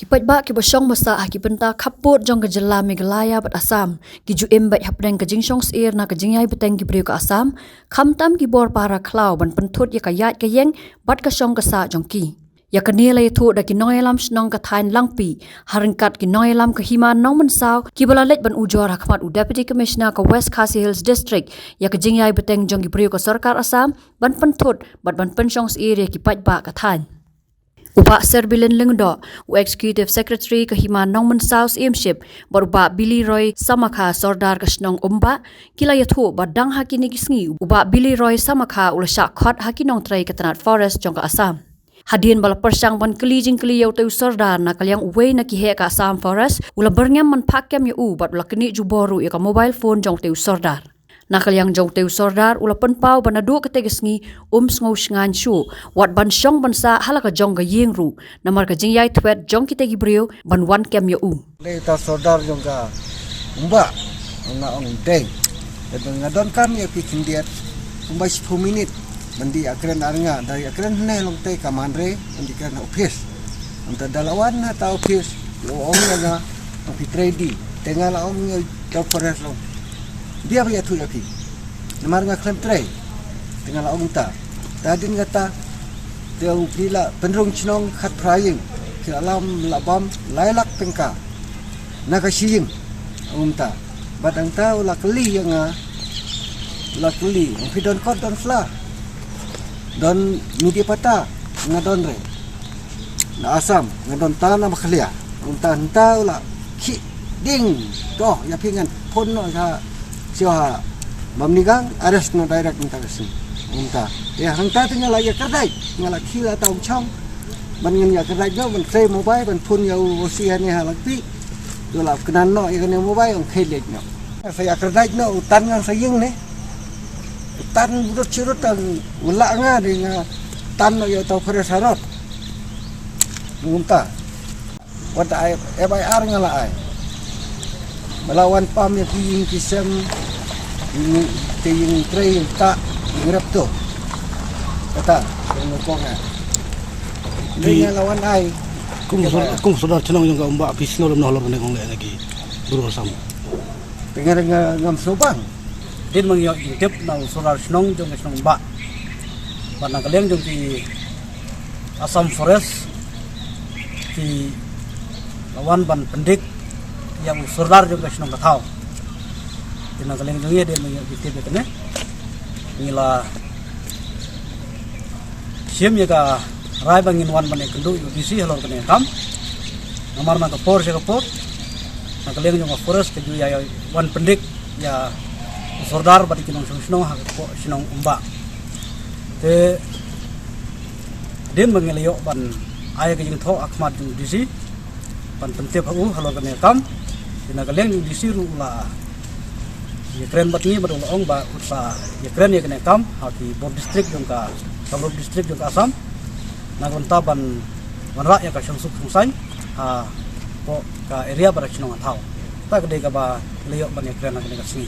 Kipat ba ki basong masa ha ki penta kaput jong ke jela Meghalaya bat Assam ki ju em bai hapdeng ke jingsong sir na ke jingyai beteng ki breu ke Assam kham tam ki bor para klau ban penthut ya kayat ke yeng bat ke song ke sa jong ki ya ke ni lai thu da ki noyelam snong ke thain langpi haringkat ki noyelam ke hima nong man saw ki balalet ban ujor hakmat u deputy commissioner ke West Khasi Hills district ya ke jingyai beteng jong ki breu ke sarkar Assam ban penthut bat ban pensong sir ya ki pat ba ke thain Upa Serbilin Lingdo, Executive Secretary Kahiman Nongman South Aimship, Baruba Billy Roy Samakha Sordar Kashnong Umba, Kila Yathu Badang Hakini Gisngi, Uba Billy Roy Samakha Ulasha Khot Hakinong Tray Katanat Forest Jongka Assam. Hadien bala persang ban kelijing keliyau teu Sordar na kalyang uwei na kihe ka Assam Forest, ula berngam man pakem ya u bat ula keni juboru ya ka mobile phone jong teu Sordar. Nakal yang jong teu Sordar ula penpau banadu ketegesngi ngau shngan shu wat ban shong bansa halaka jong ga yengru namar ka jingyai twet jong kitegi breu ban wan kem ya u le ta Sordar jong ka umba na ong deng dan ngadon kam ya pikin diet umba 10 minit mandi akren arnga dari akren ne long te kamandre mandi kan office anta dalawan na ta office lo ong na pi trade tengah la ong job forest long dia punya tu lagi. Namar nga klem tray. Tengah la ta. Tadin kata dia upila penrung chnong khat praying. Ki alam labam lailak pengka. Naga siying ta. Badang ta ula keli yang ula keli. Pidon kot don fla. Don media pata ngadon re. Na Assam ngadon tanah maklia. Unta ula ki ding. Toh ya pingan pon no ha siapa mamnigang ares no direct minta kesini, minta. Ya hangta tinggal lagi kedai, tinggal kila tahu cong, bangun ya kedai jo, ban kray mobile, ban pun ya usia ni halakti, jual kenan no, ya kenan mobile, khelet no. Saya kedai no, utan ngang saying ne, utan burut curut ang ulak nga dengan tan no ya tahu peresarot, minta. Wata FIR ngalai. Melawan pam yang kiying kisam kiying tray tak ngerap tu kata yang ngokongnya dia lawan ai kung sudah cenang yang umba bisno lem nolor ne kong lagi buru sam pengen ngam sobang din mangyo intip na surar snong jong snong ba wana kaleng jong di Assam Forest di lawan ban pendik yang Sordar jong snong kathau dina kaleng jong ye dia mangyo intip betene nila sim ya ka rai bangin wan bane kendu UDC halor kene kam nomor na kapor se kapor na kaleng jong forest ke ju ya wan pendik ya Sordar bati kinong snong ha ko snong umba te den mangelayo ban aya ke jing tho akhmat UDC ban temtep hu halor kene kam dina kaleng UDC ru la ye kren batni badul ong ba utsa ye kren ye kene kam ha ki bor district jong ka Kamrup district jong Assam nagon taban wanra ya ka sungsuk sungsai ha po ka area barak sinong thau ta gede ka ba leyo ban ye kren na kene ka singi